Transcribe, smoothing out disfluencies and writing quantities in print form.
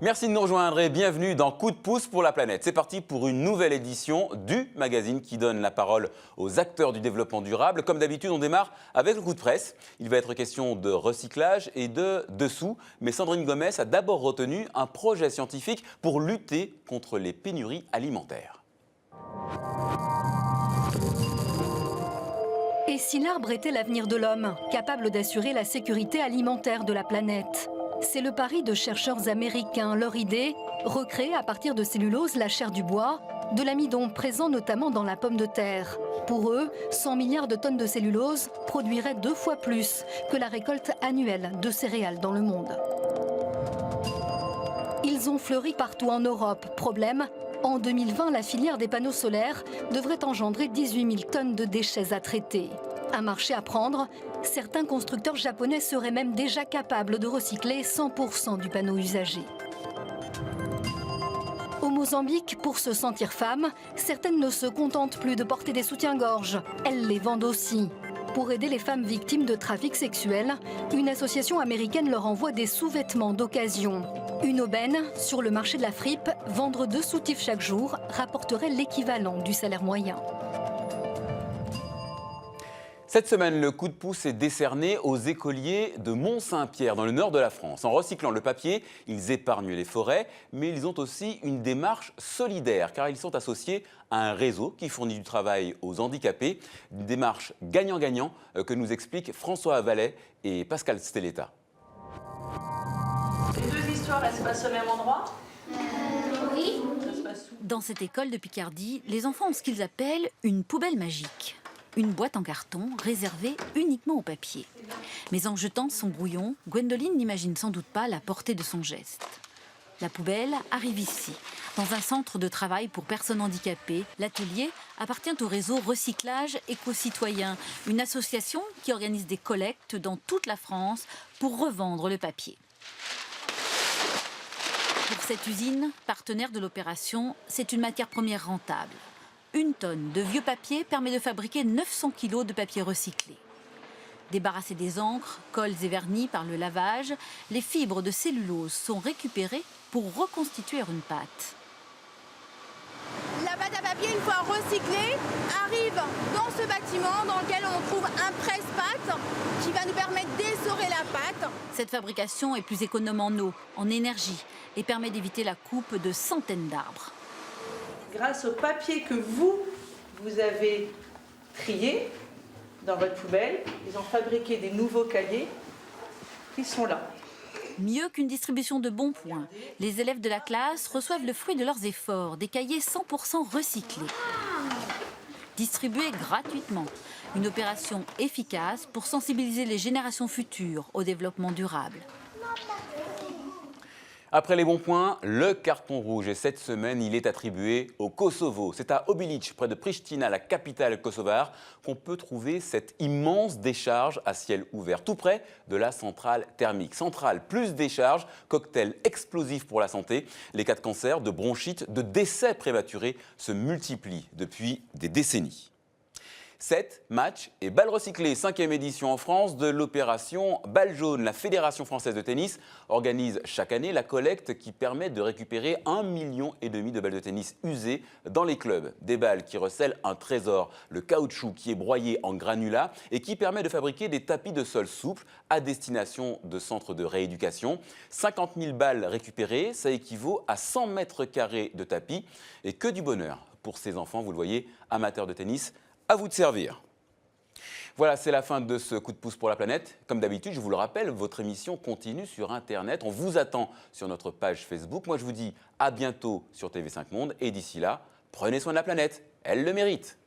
Merci de nous rejoindre et bienvenue dans Coup de pouce pour la planète. C'est parti pour une nouvelle édition du magazine qui donne la parole aux acteurs du développement durable. Comme d'habitude, on démarre avec le coup de presse. Il va être question de recyclage et de dessous. Mais Sandrine Gomez a d'abord retenu un projet scientifique pour lutter contre les pénuries alimentaires. Et si l'arbre était l'avenir de l'homme, capable d'assurer la sécurité alimentaire de la planète? C'est le pari de chercheurs américains. Leur idée, recréer à partir de cellulose la chair du bois, de l'amidon présent notamment dans la pomme de terre. Pour eux, 100 milliards de tonnes de cellulose produiraient 2 fois plus que la récolte annuelle de céréales dans le monde. Ils ont fleuri partout en Europe. Problème, en 2020, la filière des panneaux solaires devrait engendrer 18 000 tonnes de déchets à traiter. Un marché à prendre, certains constructeurs japonais seraient même déjà capables de recycler 100% du panneau usagé. Au Mozambique, pour se sentir femme, certaines ne se contentent plus de porter des soutiens-gorge. Elles les vendent aussi. Pour aider les femmes victimes de trafic sexuel, une association américaine leur envoie des sous-vêtements d'occasion. Une aubaine, sur le marché de la fripe, vendre 2 soutifs chaque jour rapporterait l'équivalent du salaire moyen. Cette semaine, le coup de pouce est décerné aux écoliers de Mont-Saint-Pierre, dans le nord de la France. En recyclant le papier, ils épargnent les forêts, mais ils ont aussi une démarche solidaire, car ils sont associés à un réseau qui fournit du travail aux handicapés. Une démarche gagnant-gagnant que nous expliquent François Vallet et Pascal Stelletta. Les deux histoires, elles se passent au même endroit ? Oui. Ça se passe où ? Dans cette école de Picardie, les enfants ont ce qu'ils appellent une poubelle magique. Une boîte en carton réservée uniquement au papier. Mais en jetant son brouillon, Gwendoline n'imagine sans doute pas la portée de son geste. La poubelle arrive ici, dans un centre de travail pour personnes handicapées. L'atelier appartient au réseau Recyclage Éco-Citoyen, une association qui organise des collectes dans toute la France pour revendre le papier. Pour cette usine, partenaire de l'opération, c'est une matière première rentable. 1 tonne de vieux papier permet de fabriquer 900 kg de papier recyclé. Débarrassées des encres, cols et vernis par le lavage, les fibres de cellulose sont récupérées pour reconstituer une pâte. La pâte à papier, une fois recyclée, arrive dans ce bâtiment dans lequel on trouve un presse-pâte qui va nous permettre d'essorer la pâte. Cette fabrication est plus économe en eau, en énergie et permet d'éviter la coupe de centaines d'arbres. Grâce au papier que vous avez trié dans votre poubelle, ils ont fabriqué des nouveaux cahiers qui sont là. Mieux qu'une distribution de bons points, les élèves de la classe reçoivent le fruit de leurs efforts, des cahiers 100% recyclés. Distribués gratuitement, une opération efficace pour sensibiliser les générations futures au développement durable. Après les bons points, le carton rouge. Et cette semaine, il est attribué au Kosovo. C'est à Obilić, près de Pristina, la capitale kosovare, qu'on peut trouver cette immense décharge à ciel ouvert, tout près de la centrale thermique. Centrale plus décharge, cocktail explosif pour la santé. Les cas de cancer, de bronchite, de décès prématurés se multiplient depuis des décennies. 7 matchs et balles recyclées, 5e édition en France de l'opération Balle jaune. La Fédération française de tennis organise chaque année la collecte qui permet de récupérer 1,5 million de balles de tennis usées dans les clubs. Des balles qui recèlent un trésor, le caoutchouc qui est broyé en granulats et qui permet de fabriquer des tapis de sol souples à destination de centres de rééducation. 50 000 balles récupérées, ça équivaut à 100 mètres carrés de tapis. Et que du bonheur pour ces enfants, vous le voyez, amateurs de tennis. À vous de servir. Voilà, c'est la fin de ce coup de pouce pour la planète. Comme d'habitude, je vous le rappelle, votre émission continue sur Internet. On vous attend sur notre page Facebook. Moi, je vous dis à bientôt sur TV5 Monde. Et d'ici là, prenez soin de la planète. Elle le mérite.